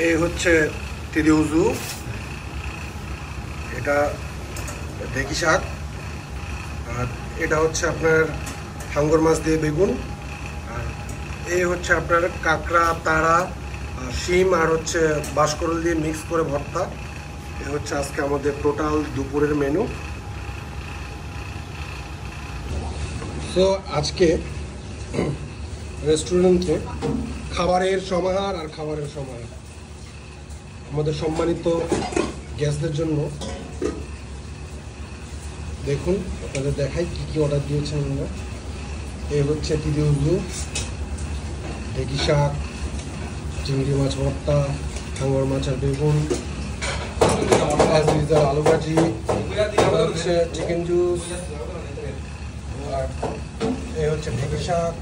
এই হচ্ছে তিরিউজু, এটা ঢেঁকি শাক, আর এটা হচ্ছে আপনার হাঙ্গর মাছ দিয়ে বেগুন, আর এই হচ্ছে আপনার কাঁকড়া, তারা, শিম আর হচ্ছে বাঁশকরল দিয়ে মিক্স করে ভর্তা। এই হচ্ছে আজকে আমাদের টোটাল দুপুরের মেনু। তো আজকে রেস্টুরেন্টে খাবারের সমাহার আর খাবারের সমাহার। আমাদের সম্মানিত গেস্টদের জন্য দেখুন, আপনাদের দেখাই কি কি অর্ডার দিয়েছেন আমরা। এই হচ্ছে তিরিউজু, ঢেঁকি শাক, চিংড়ি মাছ ভর্তা, হাঙ্গর মাছ আর বেগুন, আলু ভাজি, হচ্ছে চিকেন জুস, আর এই হচ্ছে ঢেঁকি শাক,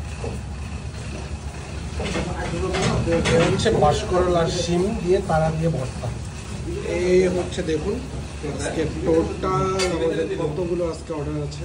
হচ্ছে বাঁশকরল আর শিম দিয়ে তারা দিয়ে ভর্তা। এই হচ্ছে দেখুন আজকে টোটাল আমাদের কতগুলো আজকে অর্ডার আছে।